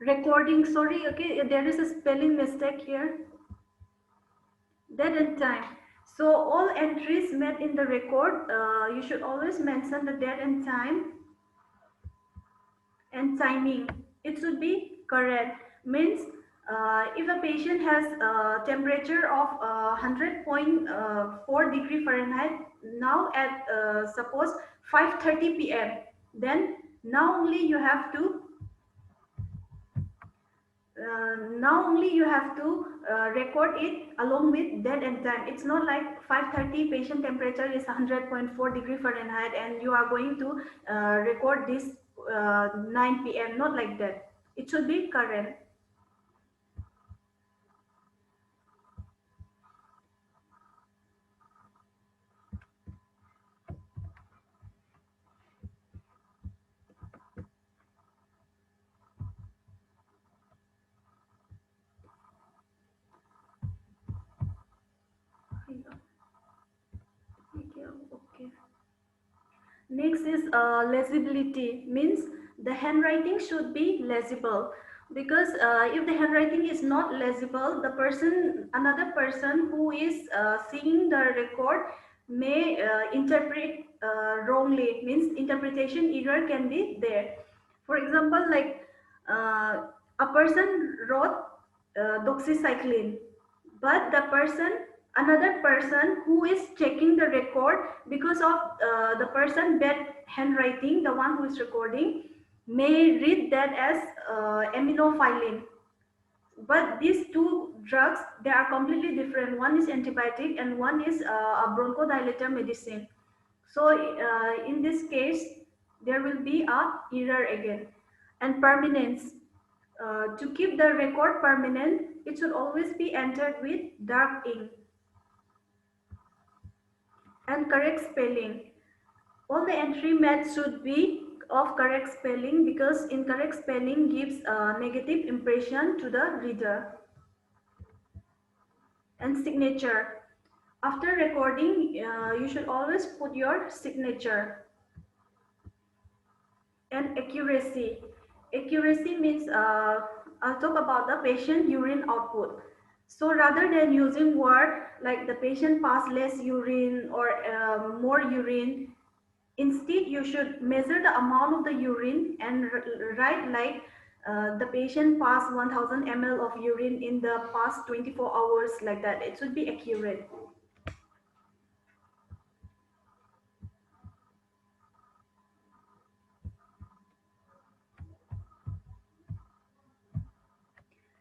Recording, sorry, okay, there is a spelling mistake here. Date and time. So all entries made in the record, you should always mention the date and time and timing. It should be correct. Means if a patient has a temperature of 100.4 degree Fahrenheit now at suppose 5:30 p.m., then now only you have to record it along with date and time. It's not like 5:30 patient temperature is 100.4 degree Fahrenheit and you are going to record this 9 p.m. Not like that. It should be current. Okay. Next is legibility, means the handwriting should be legible, because if the handwriting is not legible, another person who is seeing the record may interpret wrongly, means interpretation error can be there. For example, like a person wrote doxycycline, but another person who is checking the record, because of the person bad handwriting, the one who is recording may read that as aminophylline. But these two drugs, they are completely different. One is antibiotic and one is a bronchodilator medicine. So in this case, there will be a error again. And permanence. To keep the record permanent, it should always be entered with dark ink. And correct spelling. All the entry made should be of correct spelling, because incorrect spelling gives a negative impression to the reader. And signature. After recording, you should always put your signature. And accuracy. Accuracy means I'll talk about the patient urine output. So rather than using word like the patient passed less urine or more urine, instead you should measure the amount of the urine and write like the patient passed 1000 ml of urine in the past 24 hours, like that. It should be accurate.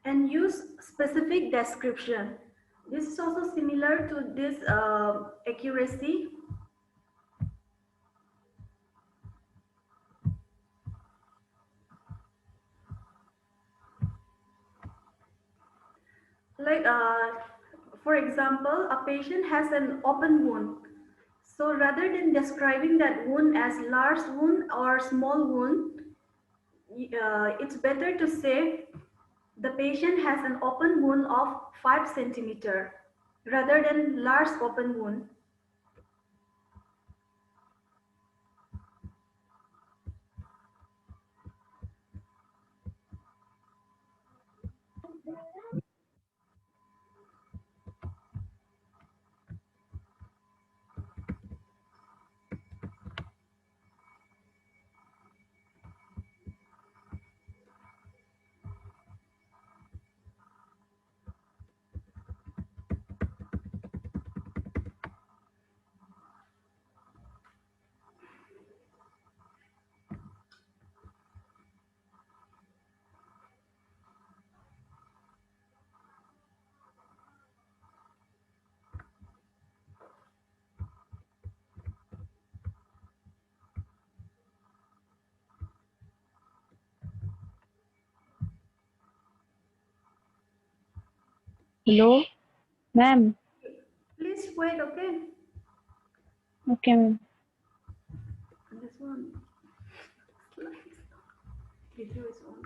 And use specific description. This is also similar to this accuracy. Like, for example, a patient has an open wound. So rather than describing that wound as large wound or small wound, it's better to say the patient has an open wound of 5 centimeter rather than large open wound. Hello, ma'am. Please wait, okay? Okay, ma'am. This one. Video is on.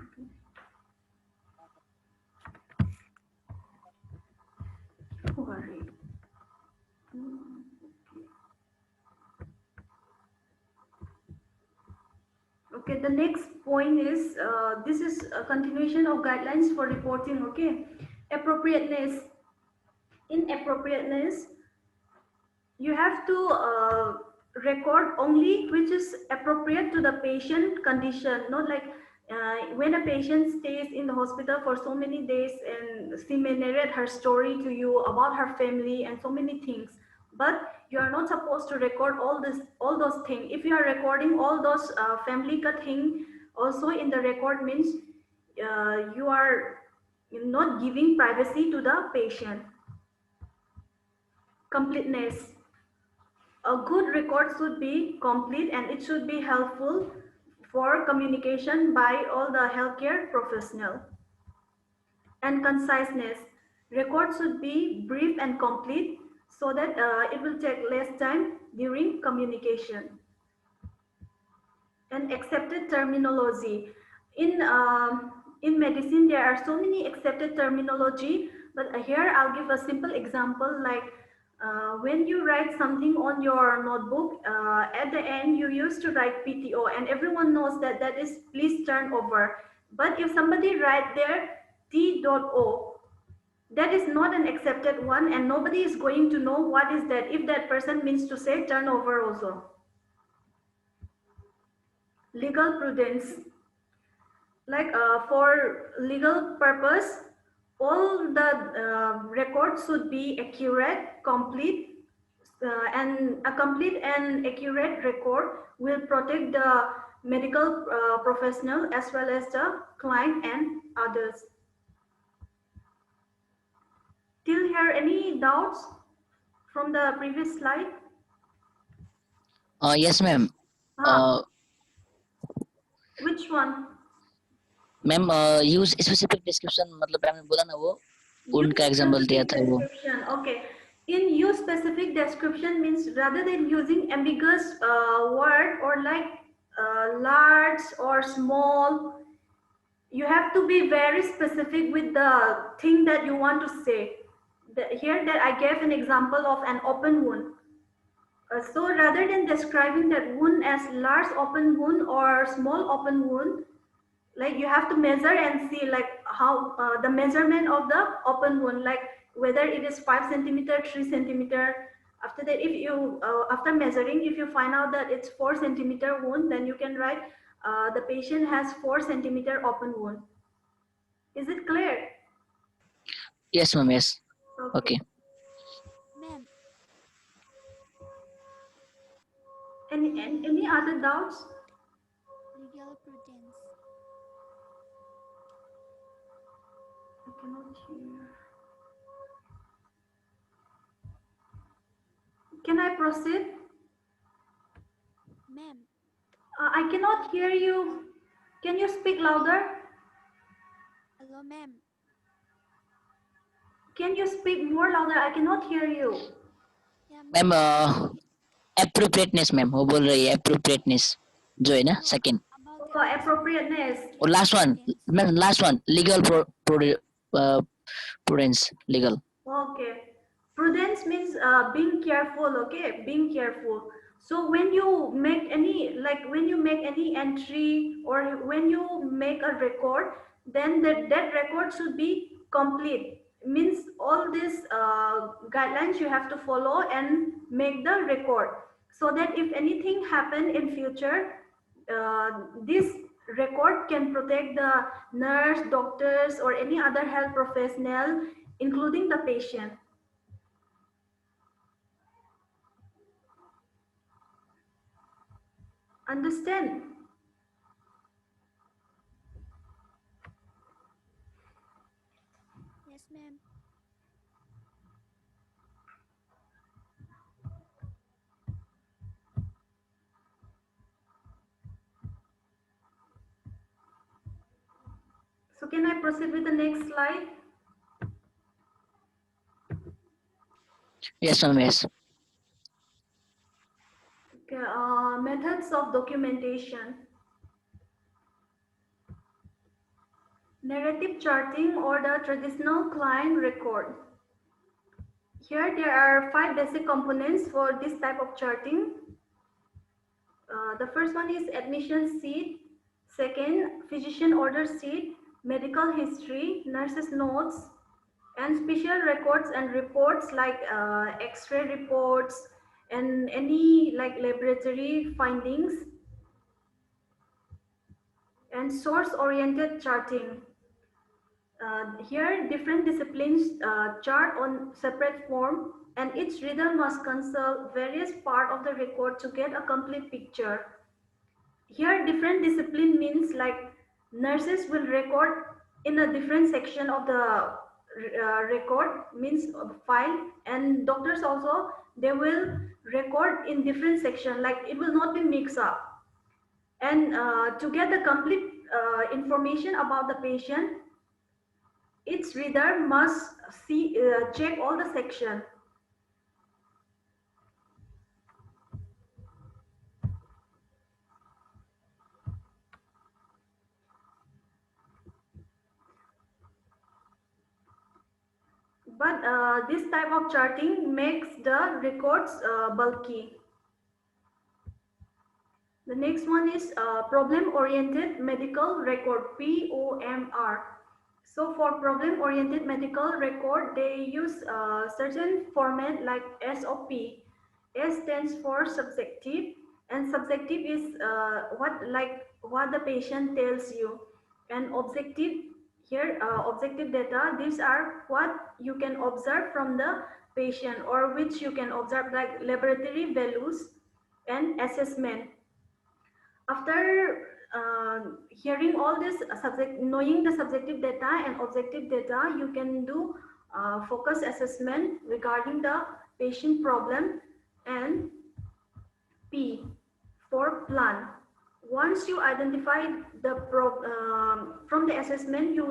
Okay. Worry. Okay, the next point is this is a continuation of guidelines for reporting. Okay, appropriateness. In appropriateness, you have to record only which is appropriate to the patient condition, not like when a patient stays in the hospital for so many days and she may narrate her story to you about her family and so many things, but you are not supposed to record all those things. If you are recording all those family ka thing also in the record, means you are not giving privacy to the patient. Completeness. A good record should be complete and it should be helpful for communication by all the healthcare professional. And conciseness. Record should be brief and complete so that it will take less time during communication. And accepted terminology. In medicine, there are so many accepted terminology, but here I'll give a simple example like when you write something on your notebook, at the end you used to write PTO and everyone knows that that is please turn over. But if somebody write there T.O, that is not an accepted one and nobody is going to know what is that if that person means to say turnover also. Legal prudence. Like for legal purpose, all the records should be accurate, complete, and a complete and accurate record will protect the medical professional as well as the client and others. Till here, any doubts from the previous slide? Yes, ma'am. Which one? Ma'am use specific description मतलब आपने बोला ना वो उनका example दिया था वो. Okay. In use specific description means rather than using ambiguous word or like large or small, you have to be very specific with the thing that you want to say. Here that I gave an example of an open wound. So rather than describing that wound as large open wound or small open wound, like you have to measure and see like how the measurement of the open wound, like whether it is 5 centimeter, 3 centimeter. After that, if you after measuring, if you find out that it's 4 centimeter wound, then you can write the patient has 4 centimeter open wound. Is it clear? Yes, ma'am. Yes. Okay. Ma'am. Any other doubts? Legal prudence. I cannot hear. Can I proceed? Ma'am. I cannot hear you. Can you speak louder? Hello, ma'am. Can you speak more louder? I cannot hear you. Yeah, ma'am appropriateness ma'am वो बोल रही है appropriateness जो है ना second. Appropriateness. और last one ma'am last one legal prudence legal. Okay. Prudence means being careful. Okay, being careful. So when you make any entry or when you make a record, then that record should be complete. Means all these guidelines you have to follow and make the record, so that if anything happen in future, this record can protect the nurse, doctors, or any other health professional, including the patient. Understand? Yes, ma'am. So can I proceed with the next slide? Yes, ma'am. Yes. Okay, methods of documentation. Narrative charting or the traditional client record. Here there are 5 basic components for this type of charting. The first one is admission sheet. Second, physician order sheet, medical history, nurses notes, and special records and reports like X-ray reports and any like laboratory findings, and source-oriented charting. Here, different disciplines chart on separate form, and each reader must consult various part of the record to get a complete picture. Here, different discipline means like nurses will record in a different section of the record, means file, and doctors also they will record in different section, like it will not be mixed up. And to get the complete information about the patient, each reader must see check all the section. But this type of charting makes the records bulky. The next one is problem-oriented medical record, POMR. So for problem-oriented medical record, they use certain format like SOP. S stands for subjective, and subjective is what the patient tells you, and objective here objective data. These are what you can observe from the patient, or which you can observe like laboratory values and assessment. After hearing all this knowing the subjective data and objective data, you can do focus assessment regarding the patient problem. And P for plan. Once you identify the from the assessment, you